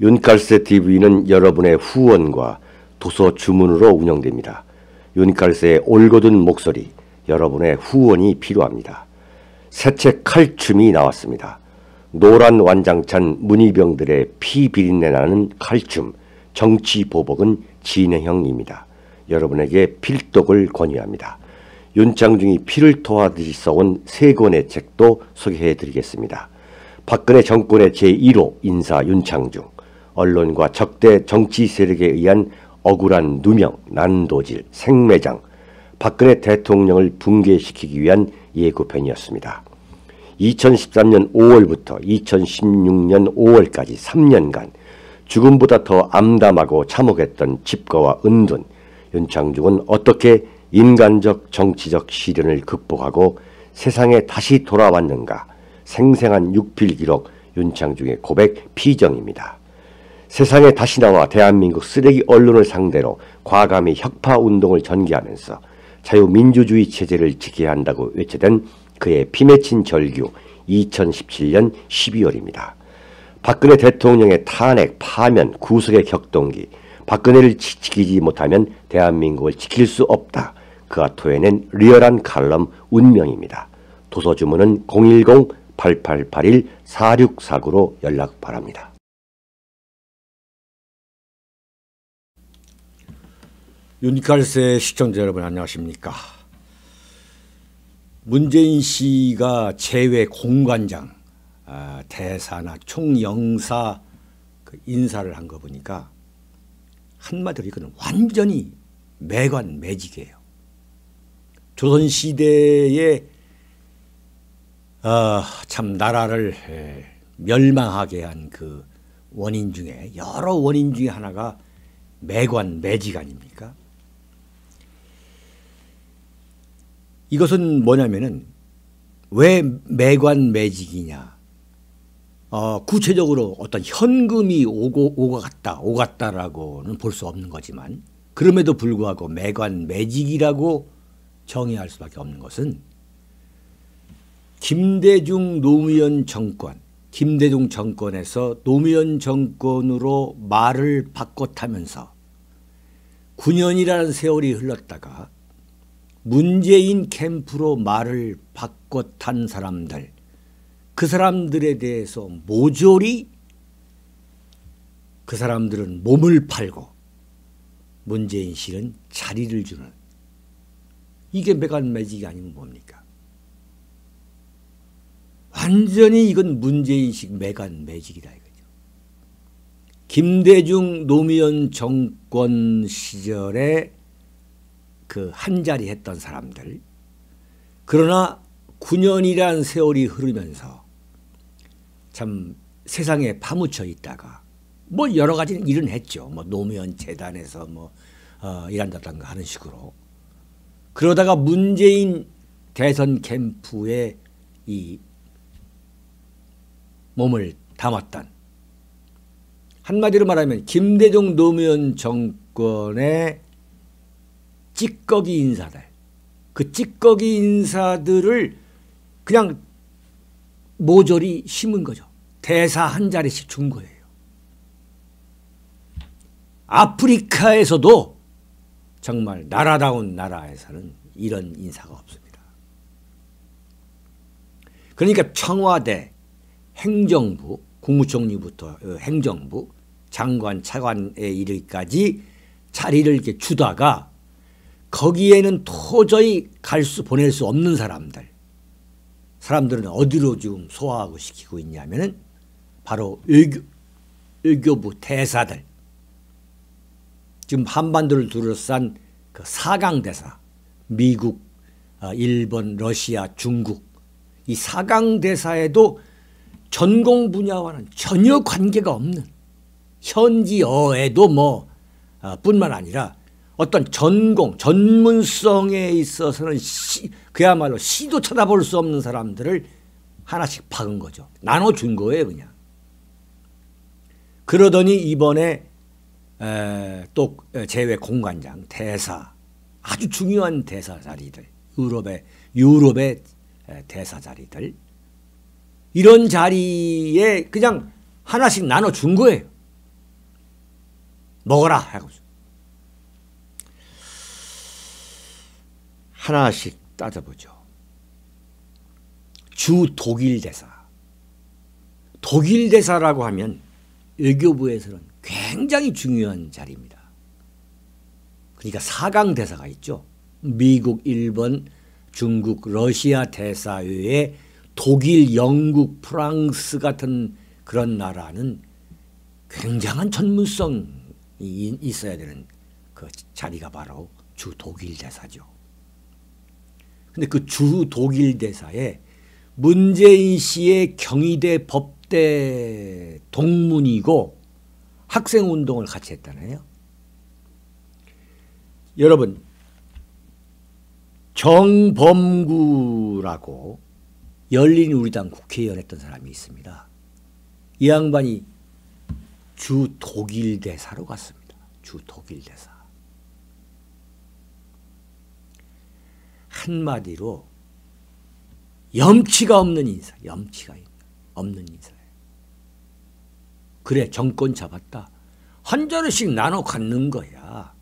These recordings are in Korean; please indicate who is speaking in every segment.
Speaker 1: 윤칼세 TV는 여러분의 후원과 도서 주문으로 운영됩니다. 윤칼세의 올곧은 목소리, 여러분의 후원이 필요합니다. 새 책 칼춤이 나왔습니다. 노란 완장찬 문희병들의 피 비린내 나는 칼춤, 정치보복은 진행형입니다. 여러분에게 필독을 권유합니다. 윤창중이 피를 토하듯이 써온 세 권의 책도 소개해드리겠습니다. 박근혜 정권의 제1호 인사 윤창중, 언론과 적대 정치 세력에 의한 억울한 누명, 난도질, 생매장, 박근혜 대통령을 붕괴시키기 위한 예고편이었습니다. 2013년 5월부터 2016년 5월까지 3년간 죽음보다 더 암담하고 참혹했던 집거와 은둔, 윤창중은 어떻게 인간적 정치적 시련을 극복하고 세상에 다시 돌아왔는가? 생생한 육필기록 윤창중의 고백 피정입니다. 세상에 다시 나와 대한민국 쓰레기 언론을 상대로 과감히 혁파운동을 전개하면서 자유민주주의 체제를 지켜야 한다고 외쳐댄 그의 피맺힌 절규 2017년 12월입니다. 박근혜 대통령의 탄핵, 파면, 구속의 격동기, 박근혜를 지키지 못하면 대한민국을 지킬 수 없다. 그가 토해낸 리얼한 칼럼 운명입니다. 도서주문은 010-8881-4649로 연락 바랍니다.
Speaker 2: 윤칼세 시청자 여러분 안녕하십니까. 문재인 씨가 제외 공관장, 대사나 총영사 인사를 한 거 보니까 한마디로 이거는 완전히 매관매직이에요. 조선시대에 참 나라를 멸망하게 한 그 원인 중에 여러 원인 중에 하나가 매관매직 아닙니까? 이것은 뭐냐면은 왜 매관매직이냐? 구체적으로 어떤 현금이 오갔다라고는 볼 수 없는 거지만 그럼에도 불구하고 매관매직이라고 정의할 수밖에 없는 것은 김대중 노무현 정권, 김대중 정권에서 노무현 정권으로 말을 바꿔 타면서 9년이라는 세월이 흘렀다가 문재인 캠프로 말을 바꿔 탄 사람들, 그 사람들에 대해서 모조리 그 사람들은 몸을 팔고 문재인 씨는 자리를 주는, 이게 매관매직이 아니면 뭡니까? 완전히 이건 문재인식 매관매직이다 이거죠. 김대중 노무현 정권 시절에 그 한자리 했던 사람들, 그러나 9년이란 세월이 흐르면서 참 세상에 파묻혀 있다가 뭐 여러 가지 일은 했죠. 뭐 노무현 재단에서 뭐 일한다던가 하는 식으로. 그러다가 문재인 대선 캠프에 이 몸을 담았던, 한마디로 말하면 김대중 노무현 정권의 찌꺼기 인사들, 그 찌꺼기 인사들을 그냥 모조리 심은 거죠. 대사 한 자리씩 준 거예요. 아프리카에서도 정말 나라다운 나라에서는 이런 인사가 없습니다. 그러니까 청와대, 행정부, 국무총리부터 행정부, 장관, 차관에 이르기까지 자리를 이렇게 주다가 거기에는 도저히 보낼 수 없는 사람들은 어디로 지금 소화하고 시키고 있냐면은 바로 외교부 대사들, 지금 한반도를 둘러싼 그 4강 대사, 미국, 일본, 러시아, 중국, 이 4강 대사에도 전공 분야와는 전혀 관계가 없는, 현지어에도 뿐만 아니라 어떤 전문성에 있어서는 그야말로 시도 쳐다볼 수 없는 사람들을 하나씩 박은 거죠. 나눠준 거예요, 그냥. 그러더니 이번에 또 제외 공관장, 대사, 아주 중요한 대사 자리들, 유럽의 대사 자리들, 이런 자리에 그냥 하나씩 나눠준 거예요. 먹어라 하고 하나씩 따져보죠. 주 독일 대사. 독일 대사라고 하면 외교부에서는 굉장히 중요한 자리입니다. 그러니까 4강 대사가 있죠. 미국, 일본, 중국, 러시아 대사 외에 독일, 영국, 프랑스 같은 그런 나라는 굉장한 전문성이 있어야 되는 그 자리가 바로 주 독일 대사죠. 근데 그 주 독일 대사에 문재인 씨의 경희대 법대 동문이고 학생운동을 같이 했잖아요. 여러분, 정범구라고 열린우리당 국회의원 했던 사람이 있습니다. 이 양반이 주 독일 대사로 갔습니다. 주 독일 대사. 한마디로 염치가 없는 인사, 염치가 없는 인사예요. 그래, 정권 잡았다. 한 자루씩 나눠 갖는 거야.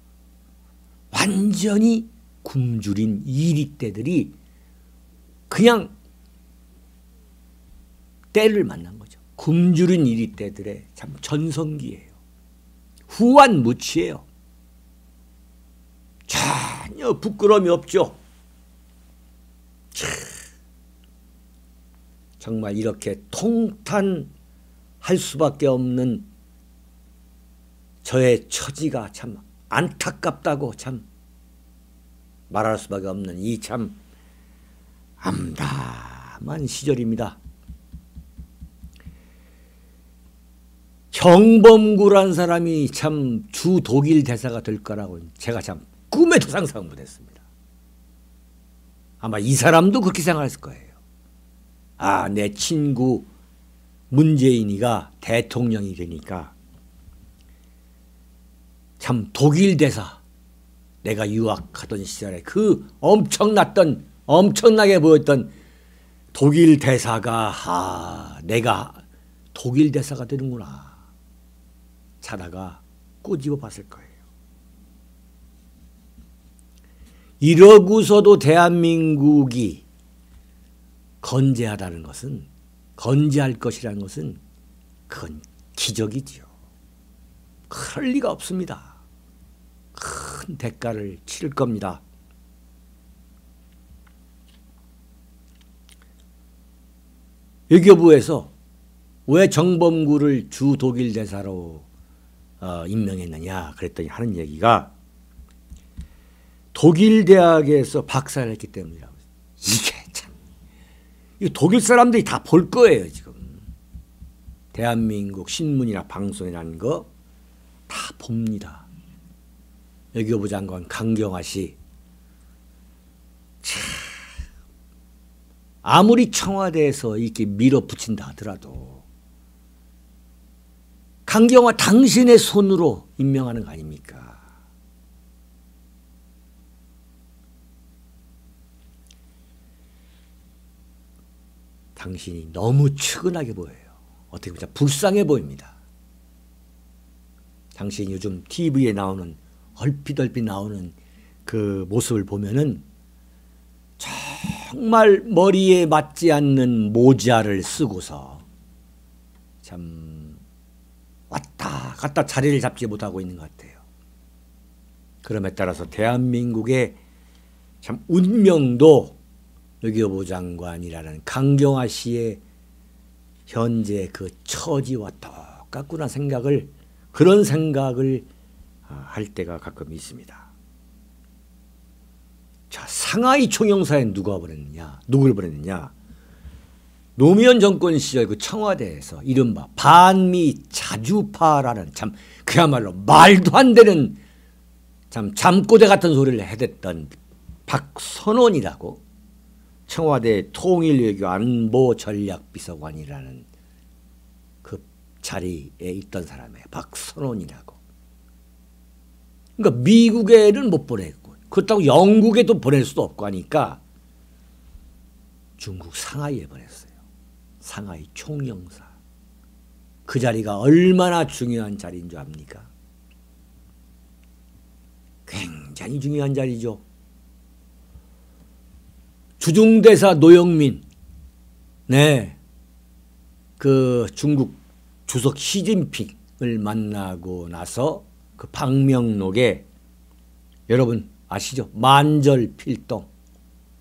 Speaker 2: 완전히 굶주린 이리떼들이 그냥 때를 만난 거죠. 굶주린 이리떼들의 참 전성기예요. 후한무치예요. 전혀 부끄러움이 없죠. 정말 이렇게 통탄할 수밖에 없는 저의 처지가 참 안타깝다고 참 말할 수밖에 없는 이 참 암담한 시절입니다. 정범구란 사람이 참 주 독일 대사가 될 거라고 제가 참 꿈에도 상상 못했습니다. 아마 이 사람도 그렇게 생각했을 거예요. 아, 내 친구 문재인이가 대통령이 되니까 참 독일 대사, 내가 유학하던 시절에 그 엄청나게 보였던 독일 대사가 내가 독일 대사가 되는구나 자다가 꼬집어 봤을 거예요. 이러고서도 대한민국이 건재하다는 것은, 건재할 것이라는 것은 그건 기적이지요. 그럴 리가 없습니다. 큰 대가를 치를 겁니다. 외교부에서 왜 정범구를 주 독일 대사로 임명했느냐 그랬더니 하는 얘기가 독일 대학에서 박사를 했기 때문이라고. 이게 참, 이 독일 사람들이 다 볼 거예요 지금. 대한민국 신문이나 방송이라는 거 다 봅니다. 외교부 장관 강경화 씨, 참, 아무리 청와대에서 이렇게 밀어붙인다 하더라도 강경화 당신의 손으로 임명하는 거 아닙니까? 당신이 너무 측은하게 보여요. 어떻게 보면 불쌍해 보입니다. 당신이 요즘 TV에 나오는 얼핏 나오는 그 모습을 보면은 정말 머리에 맞지 않는 모자를 쓰고서 참 왔다 갔다 자리를 잡지 못하고 있는 것 같아요. 그럼에 따라서 대한민국의 참 운명도 외교부 장관이라는 강경화 씨의 현재 그 처지와 똑같구나 그런 생각을 할 때가 가끔 있습니다. 자, 상하이 총영사에 누구를 보냈느냐? 노무현 정권 시절 그 청와대에서 이른바 반미 자주파라는 참 그야말로 말도 안 되는 참 잠꼬대 같은 소리를 해댔던 박선원이라고 청와대 통일외교 안보전략비서관이라는 그 자리에 있던 사람이에요. 박선원이라고. 그러니까 미국에는 못 보냈고 그렇다고 영국에도 보낼 수도 없고 하니까 중국 상하이에 보냈어요. 상하이 총영사. 그 자리가 얼마나 중요한 자리인 줄 압니까? 굉장히 중요한 자리죠. 주중대사 노영민, 네, 그 중국 주석 시진핑을 만나고 나서 그 방명록에 여러분 아시죠? 만절필동,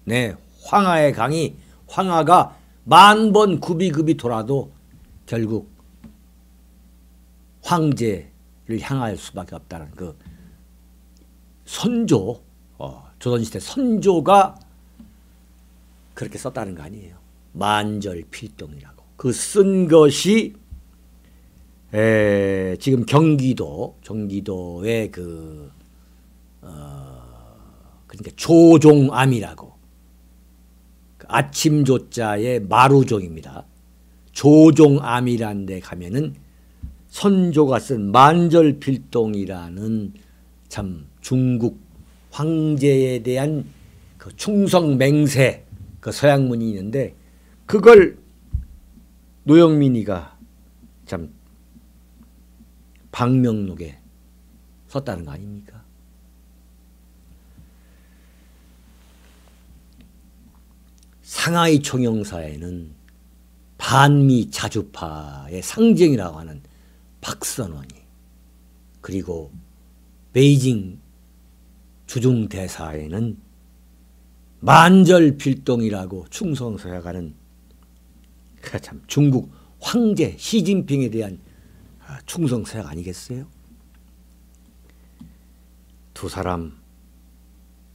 Speaker 2: 네, 황하의 강이 황하가 10,000번 굽이굽이 돌아도 결국 황제를 향할 수밖에 없다는 그 선조, 조선시대 선조가 그렇게 썼다는 거 아니에요. 만절필동이라고. 그 쓴 것이 지금 경기도의 그러니까 조종암이라고, 그 아침 조자의 마루종입니다. 조종암이라는 데 가면은 선조가 쓴 만절필동이라는 참 중국 황제에 대한 그 충성 맹세 그 서양문이 있는데, 그걸 노영민이가 참 방명록에 썼다는 거 아닙니까? 상하이 총영사에는 반미 자주파의 상징이라고 하는 박선원이, 그리고 베이징 주중대사에는 만절필동이라고 충성서약하는 참 중국 황제 시진핑에 대한 충성서약 아니겠어요? 두 사람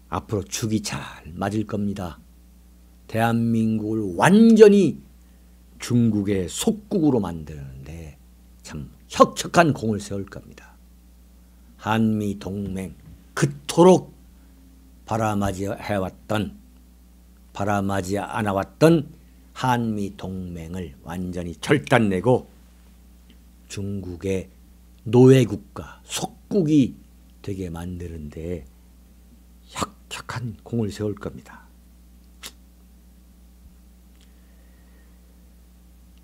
Speaker 2: 앞으로 죽이 잘 맞을 겁니다. 대한민국을 완전히 중국의 속국으로 만드는데 참 혁혁한 공을 세울 겁니다. 한미 동맹, 그토록 바라마지 않아왔던 한미 동맹을 완전히 절단내고 중국의 노예국가, 속국이 되게 만드는데 혁혁한 공을 세울 겁니다.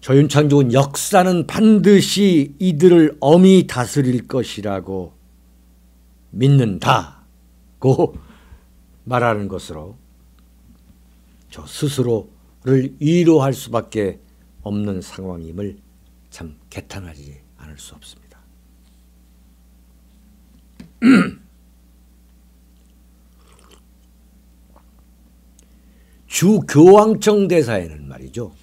Speaker 2: 조윤창족은 역사는 반드시 이들을 엄히 다스릴 것이라고 믿는다고 말하는 것으로 저 스스로를 위로할 수밖에 없는 상황임을 참 개탄하지 않을 수 없습니다. 주교황청 대사에는 말이죠,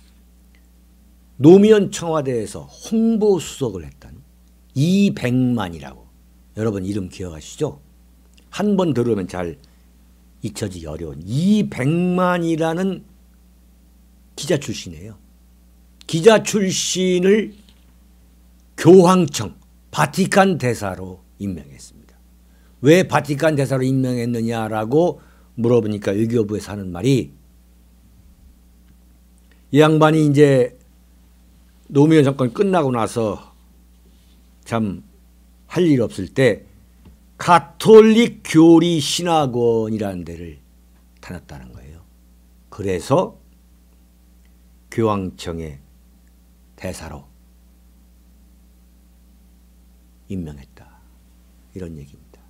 Speaker 2: 노무현 청와대에서 홍보수석을 했던 이백만이라고, 여러분 이름 기억하시죠? 한 번 들으면 잘 잊혀지기 어려운 이백만이라는 기자 출신이에요. 기자 출신을 교황청, 바티칸 대사로 임명했습니다. 왜 바티칸 대사로 임명했느냐라고 물어보니까 외교부에서 하는 말이, 이 양반이 이제 노무현 정권 끝나고 나서 참 할 일 없을 때 가톨릭 교리 신학원이라는 데를 다녔다는 거예요. 그래서 교황청의 대사로 임명했다, 이런 얘기입니다.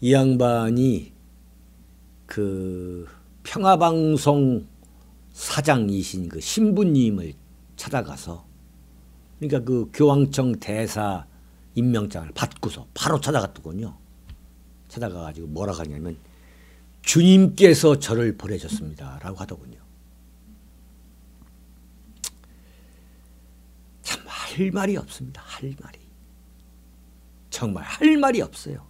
Speaker 2: 이 양반이 그 평화방송 사장이신 그 신부님을 찾아가서, 그러니까 그 교황청 대사 임명장을 받고서 바로 찾아갔더군요. 찾아가가지고 뭐라고 하냐면 주님께서 저를 보내셨습니다 라고 하더군요. 참 할 말이 없습니다. 할 말이. 정말 할 말이 없어요.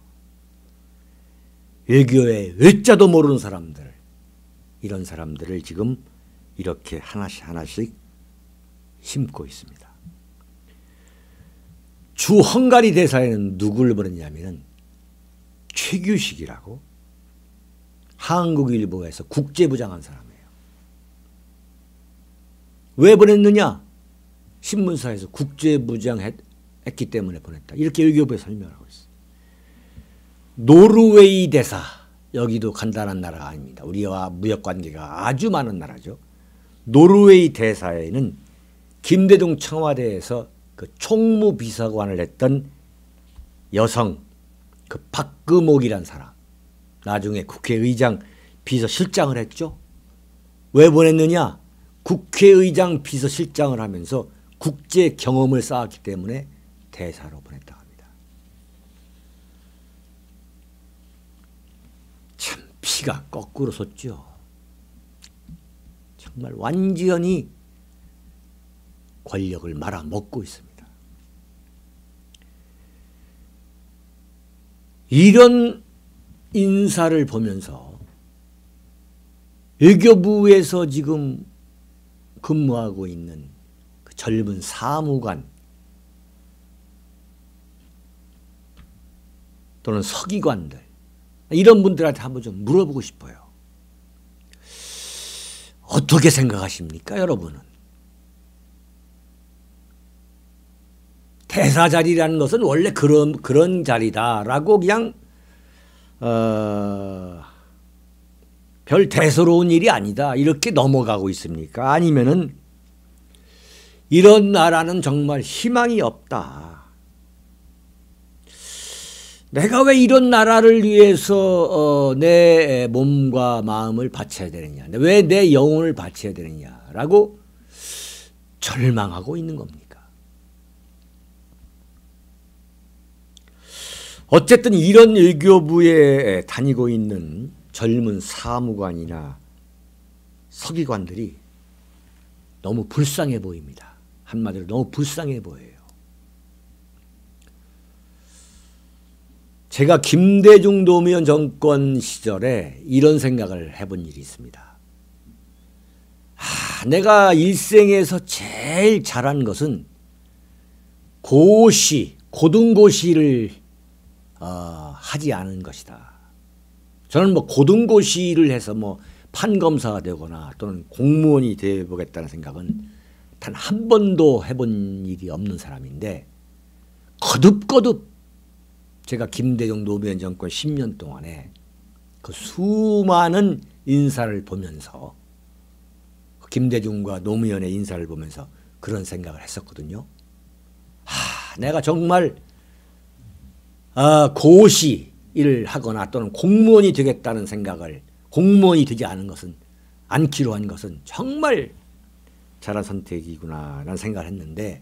Speaker 2: 외교의 외자도 모르는 사람들, 이런 사람들을 지금 이렇게 하나씩 하나씩 심고 있습니다. 주 헝가리 대사에는 누구를 보냈냐면 최규식이라고 한국일보에서 국제부장한 사람이에요. 왜 보냈느냐? 신문사에서 국제부장 했기 때문에 보냈다, 이렇게 외교부에 설명하고 있어요. 노르웨이 대사, 여기도 간단한 나라가 아닙니다. 우리와 무역관계가 아주 많은 나라죠. 노르웨이 대사에는 김대중 청와대에서 그 총무비서관을 했던 여성 그 박금옥이란 사람 나중에 국회의장 비서실장을 했죠. 왜 보냈느냐? 국회의장 비서실장을 하면서 국제 경험을 쌓았기 때문에 대사로 보냈다고 합니다. 참 피가 거꾸로 솟죠. 정말 완전히 권력을 말아먹고 있습니다. 이런 인사를 보면서 외교부에서 지금 근무하고 있는 그 젊은 사무관 또는 서기관들 이런 분들한테 한번 좀 물어보고 싶어요. 어떻게 생각하십니까, 여러분은? 대사 자리라는 것은 원래 그런 자리다라고 그냥 별 대수로운 일이 아니다 이렇게 넘어가고 있습니까? 아니면은 이런 나라는 정말 희망이 없다. 내가 왜 이런 나라를 위해서 내 몸과 마음을 바쳐야 되느냐, 왜 내 영혼을 바쳐야 되느냐라고 절망하고 있는 겁니까? 어쨌든 이런 외교부에 다니고 있는 젊은 사무관이나 서기관들이 너무 불쌍해 보입니다. 한마디로 너무 불쌍해 보여요. 제가 김대중 노무현 정권 시절에 이런 생각을 해본 일이 있습니다. 내가 일생에서 제일 잘한 것은 고등고시를 하지 않은 것이다. 저는 뭐 고등고시를 해서 뭐 판검사가 되거나 또는 공무원이 되어보겠다는 생각은 단 한 번도 해본 일이 없는 사람인데 거듭거듭 제가 김대중 노무현 정권 10년 동안에 그 수많은 인사를 보면서 김대중과 노무현의 인사를 보면서 그런 생각을 했었거든요. 내가 정말 고시 일을 하거나 또는 공무원이 되겠다는 생각을 공무원이 되지 않기로 한 것은 정말 잘한 선택이구나 라는 생각을 했는데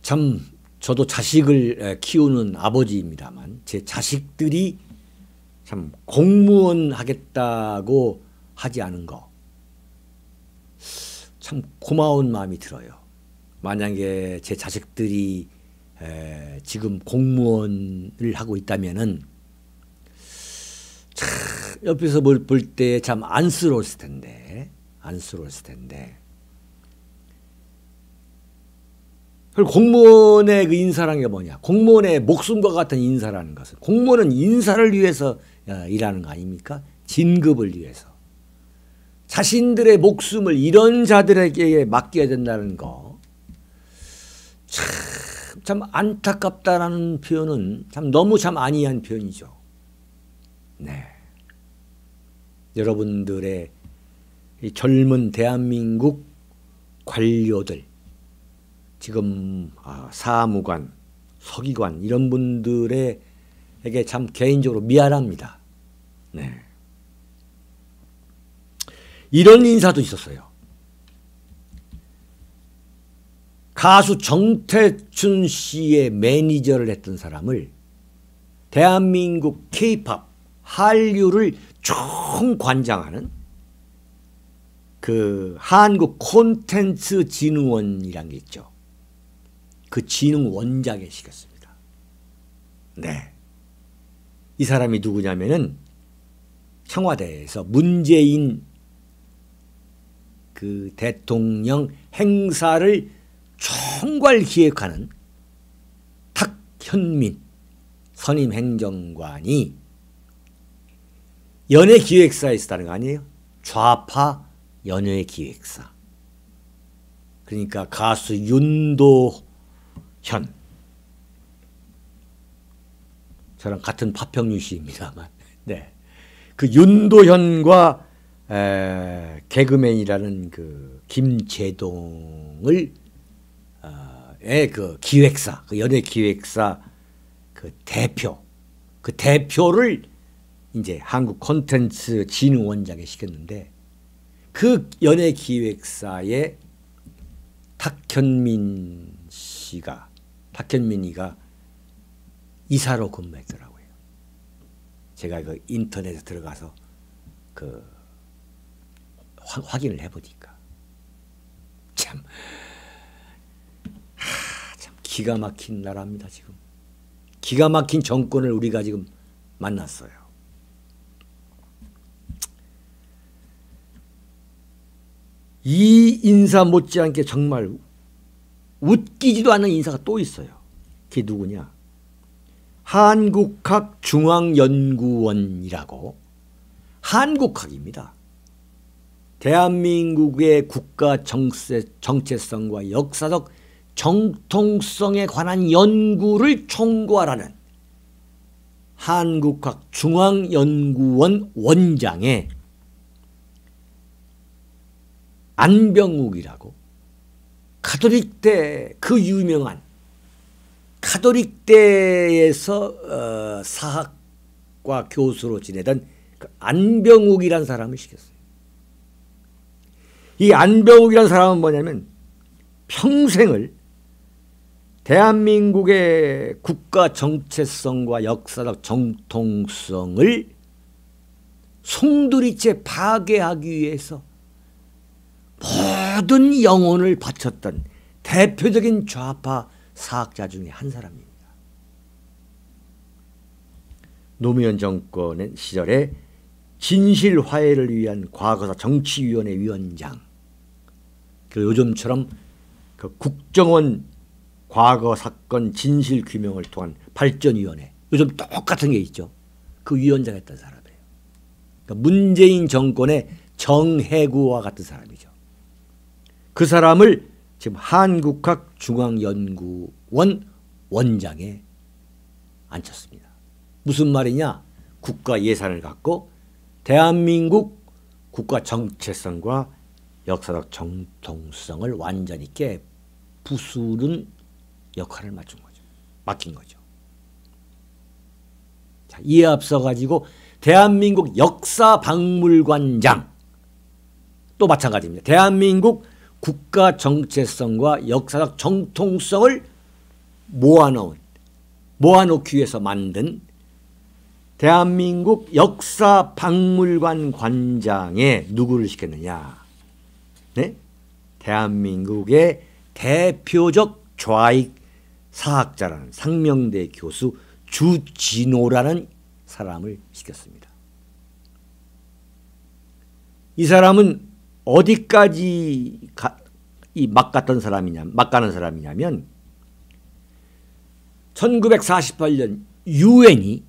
Speaker 2: 참 저도 자식을 키우는 아버지입니다만 제 자식들이 참 공무원 하겠다고 하지 않은 거 참 고마운 마음이 들어요. 만약에 제 자식들이 지금 공무원을 하고 있다면은 참 옆에서 뭘 볼 때 참 안쓰러웠을 텐데. 그리고 공무원의 그 인사라는 게 뭐냐? 공무원의 목숨과 같은 인사라는 것은 공무원은 인사를 위해서 일하는 거 아닙니까? 진급을 위해서. 자신들의 목숨을 이런 자들에게 맡겨야 된다는 거. 참 안타깝다라는 표현은 너무 안이한 표현이죠. 네. 여러분들의 이 젊은 대한민국 관료들, 지금 사무관, 서기관 이런 분들에게 참 개인적으로 미안합니다. 네. 이런 인사도 있었어요. 가수 정태춘 씨의 매니저를 했던 사람을 대한민국 K-팝, 한류를 총관장하는 그 한국 콘텐츠 진흥원이란 게 있죠. 그 진흥원장에 시켰습니다. 네. 이 사람이 누구냐면은 청와대에서 문재인 그 대통령 행사를 총괄 기획하는 탁현민 선임 행정관이 연예기획사에 있었다는 거 아니에요? 좌파 연예기획사. 그러니까 가수 윤도현, 저랑 같은 파평유씨입니다만, 네, 그 윤도현과 개그맨이라는 그 김재동을 그 기획사, 그 연예 기획사 그 대표를 이제 한국 콘텐츠 진흥원장에 시켰는데 그 연예기획사에 탁현민이가 이사로 근무했더라고요. 제가 그 인터넷에 들어가서 그 확인을 해보니까 참 기가 막힌 나라입니다. 지금 기가 막힌 정권을 우리가 지금 만났어요. 이 인사 못지않게 정말 웃기지도 않은 인사가 또 있어요. 그게 누구냐? 한국학중앙연구원이라고, 한국학입니다. 대한민국의 국가 정체성과 역사적 정통성에 관한 연구를 총괄하는 한국학중앙연구원 원장에 안병욱이라고, 가톨릭대, 그 유명한 가톨릭대에서 사학과 교수로 지내던 그 안병욱이라는 사람을 시켰어요. 이 안병욱이라는 사람은 뭐냐면 평생을 대한민국의 국가 정체성과 역사적 정통성을 송두리째 파괴하기 위해서 모든 영혼을 바쳤던 대표적인 좌파 사학자 중에 한 사람입니다. 노무현 정권 시절에 진실화해를 위한 과거사 정치위원회 위원장, 요즘처럼 그 국정원 과거 사건 진실 규명을 통한 발전위원회, 요즘 똑같은 게 있죠. 그 위원장 했던 사람이에요. 그러니까 문재인 정권의 정해구와 같은 사람이죠. 그 사람을 지금 한국학중앙연구원 원장에 앉혔습니다. 무슨 말이냐? 국가 예산을 갖고 대한민국 국가 정체성과 역사적 정통성을 완전히 부수는 역할을 맡긴 거죠. 자, 이에 앞서 가지고 대한민국 역사박물관장, 또 마찬가지입니다. 대한민국 국가 정체성과 역사적 정통성을 모아놓기 위해서 만든 대한민국 역사박물관 관장에 누구를 시켰느냐? 네? 대한민국의 대표적 좌익 사학자라는 상명대 교수 주진호라는 사람을 시켰습니다. 이 사람은 어디까지 막가는 사람이냐면 1948년 유엔이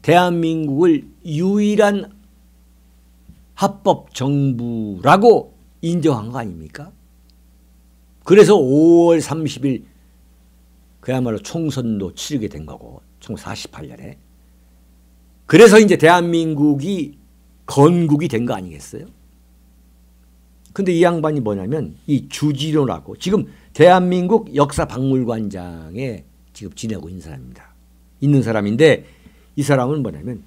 Speaker 2: 대한민국을 유일한 합법정부라고 인정한 거 아닙니까? 그래서 5월 30일 그야말로 총선도 치르게 된 거고, 1948년에. 그래서 이제 대한민국이 건국이 된 거 아니겠어요? 근데 이 양반이 뭐냐면 이 주진호라고, 지금 대한민국 역사박물관장에 지금 지내고 있는 사람인데, 이 사람은 뭐냐면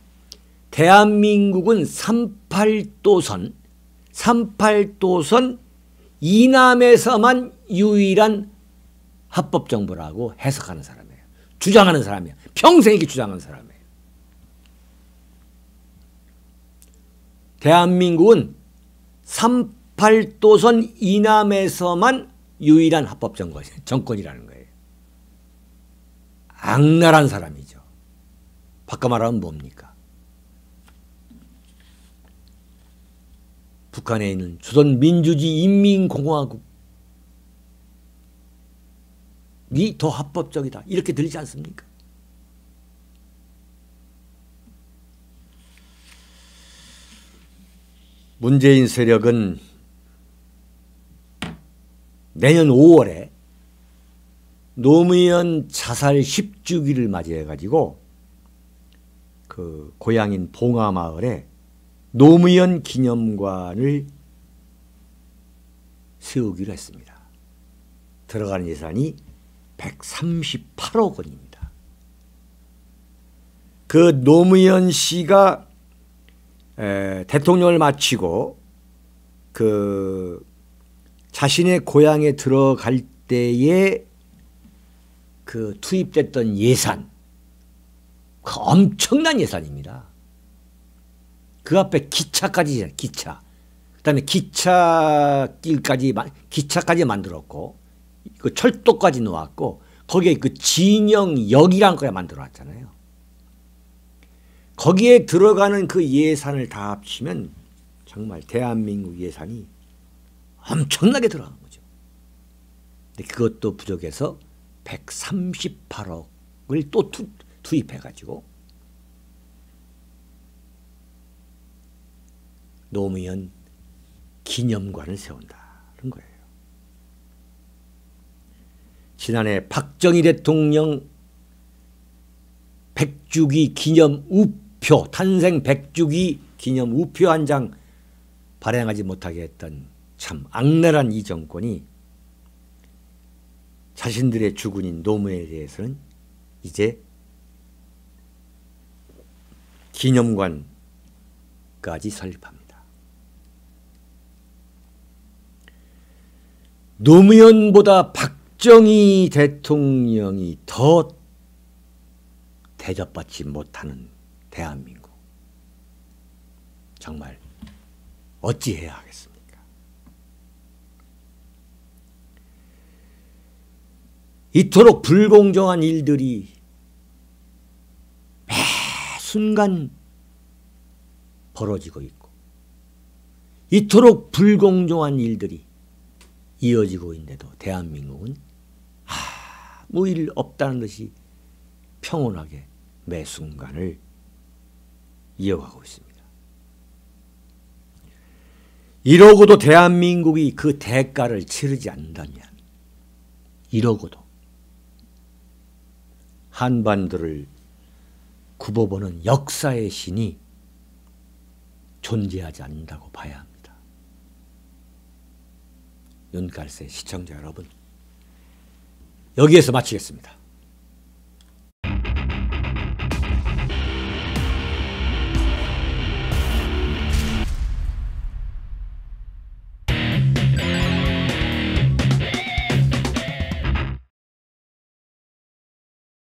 Speaker 2: 대한민국은 38도선 이남에서만 유일한 합법정부라고 해석하는 사람이에요. 주장하는 사람이에요. 평생 이렇게 주장하는 사람이에요. 대한민국은 38도선 이남에서만 유일한 합법정권이라는 거예요. 악랄한 사람이죠. 바꿔 말하면 뭡니까? 북한에 있는 조선민주주의인민공화국이 더 합법적이다, 이렇게 들리지 않습니까? 문재인 세력은 내년 5월에 노무현 자살 10주기를 맞이해가지고 그 고향인 봉하마을에 노무현 기념관을 세우기로 했습니다. 들어가는 예산이 138억 원입니다. 그 노무현 씨가 대통령을 마치고 그 자신의 고향에 들어갈 때에 그 투입됐던 예산, 그 엄청난 예산입니다. 그 앞에 기차까지, 기차. 그다음에 기차까지 만들었고, 그 철도까지 놓았고, 거기에 그 진영역이라는 걸 만들어놨잖아요. 거기에 들어가는 그 예산을 다 합치면 정말 대한민국 예산이 엄청나게 들어간 거죠. 근데 그것도 부족해서 138억을 또 투입해가지고 노무현 기념관을 세운다는 거예요. 지난해 박정희 대통령 100주기 기념 우표, 탄생 100주기 기념 우표 한 장 발행하지 못하게 했던 참 악랄한 이 정권이 자신들의 주군인 노무현에 대해서는 이제 기념관까지 설립합니다. 노무현보다 박정희 대통령이 더 대접받지 못하는 대한민국. 정말 어찌해야 하겠습니까? 이토록 불공정한 일들이 매 순간 벌어지고 있고, 이토록 불공정한 일들이 이어지고 있는데도 대한민국은 아무 일 없다는 듯이 평온하게 매 순간을 이어가고 있습니다. 이러고도 대한민국이 그 대가를 치르지 않는다면, 이러고도 한반도를 굽어보는 역사의 신이 존재하지 않는다고 봐야 합니다. 윤갈세 시청자 여러분, 여기에서 마치겠습니다.